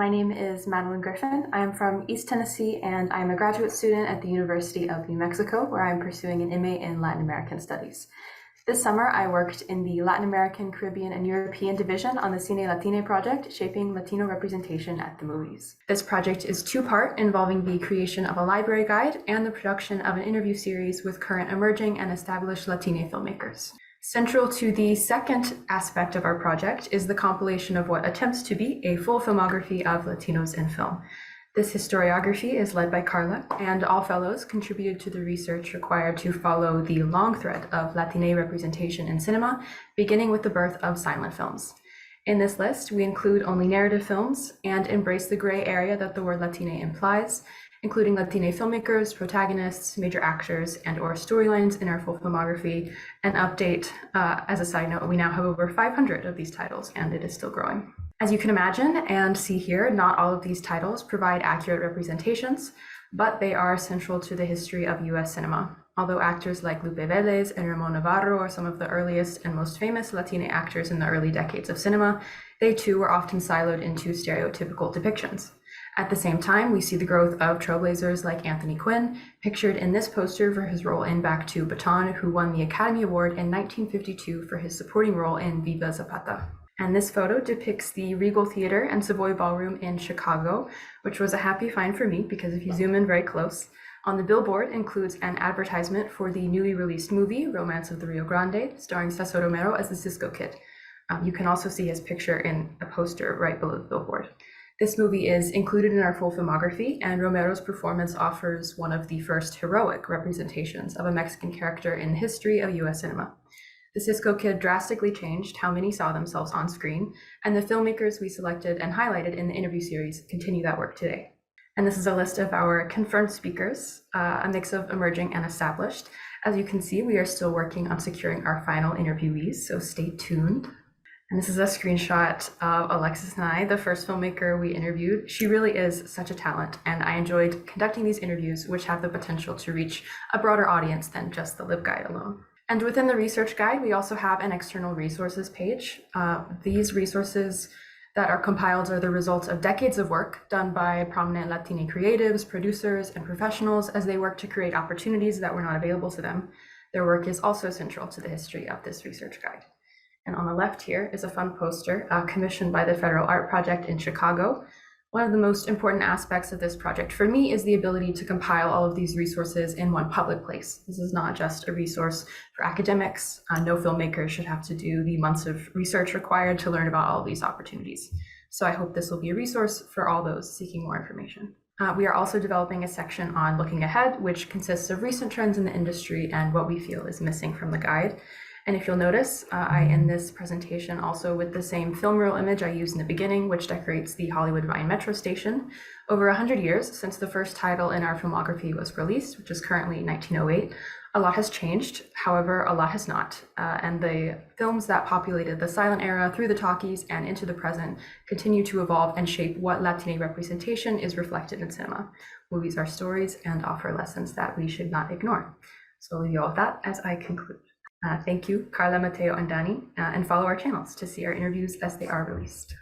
My name is Madeline Griffin. I am from East Tennessee, and I am a graduate student at the University of New Mexico, where I am pursuing an MA in Latin American Studies. This summer, I worked in the Latin American, Caribbean, and European division on the Cine Latine project, shaping Latino representation at the movies. This project is two-part, involving the creation of a library guide and the production of an interview series with current emerging and established Latine filmmakers. Central to the second aspect of our project is the compilation of what attempts to be a full filmography of Latinos in film. This historiography is led by Carla, and all fellows contributed to the research required to follow the long thread of Latine representation in cinema, beginning with the birth of silent films. In this list, we include only narrative films and embrace the gray area that the word Latine implies, including Latine filmmakers, protagonists, major actors, and/or storylines in our full filmography. And update, as a side note, we now have over 500 of these titles, and it is still growing. As you can imagine and see here, not all of these titles provide accurate representations, but they are central to the history of US cinema. Although actors like Lupe Vélez and Ramón Navarro are some of the earliest and most famous Latine actors in the early decades of cinema, they too were often siloed into stereotypical depictions. At the same time, we see the growth of trailblazers like Anthony Quinn, pictured in this poster for his role in Back to Baton, who won the Academy Award in 1952 for his supporting role in Viva Zapata. And this photo depicts the Regal Theater and Savoy Ballroom in Chicago, which was a happy find for me because if you zoom in very close, on the billboard includes an advertisement for the newly released movie, Romance of the Rio Grande, starring Cesar Romero as the Cisco Kid. You can also see his picture in a poster right below the billboard. This movie is included in our full filmography, and Romero's performance offers one of the first heroic representations of a Mexican character in the history of US cinema. The Cisco Kid drastically changed how many saw themselves on screen, and the filmmakers we selected and highlighted in the interview series continue that work today. And this is a list of our confirmed speakers, a mix of emerging and established. As you can see, we are still working on securing our final interviewees, so stay tuned. And this is a screenshot of Alexis and I, the first filmmaker we interviewed. She really is such a talent, and I enjoyed conducting these interviews, which have the potential to reach a broader audience than just the LibGuide alone. And within the research guide, we also have an external resources page. These resources that are compiled are the result of decades of work done by prominent Latine creatives, producers, and professionals as they work to create opportunities that were not available to them. Their work is also central to the history of this research guide. And on the left here is a fun poster commissioned by the Federal Art Project in Chicago. One of the most important aspects of this project for me is the ability to compile all of these resources in one public place. This is not just a resource for academics. No filmmaker should have to do the months of research required to learn about all of these opportunities. So I hope this will be a resource for all those seeking more information. We are also developing a section on looking ahead, which consists of recent trends in the industry and what we feel is missing from the guide. And if you'll notice, I end this presentation also with the same film reel image I used in the beginning, which decorates the Hollywood Vine Metro station. Over 100 years since the first title in our filmography was released, which is currently 1908, a lot has changed. However, a lot has not. And the films that populated the silent era through the talkies and into the present continue to evolve and shape what Latine representation is reflected in cinema. Movies are stories and offer lessons that we should not ignore. So I'll leave you all with that as I conclude. Thank you, Carla, Mateo, and Dani, and follow our channels to see our interviews as they are released.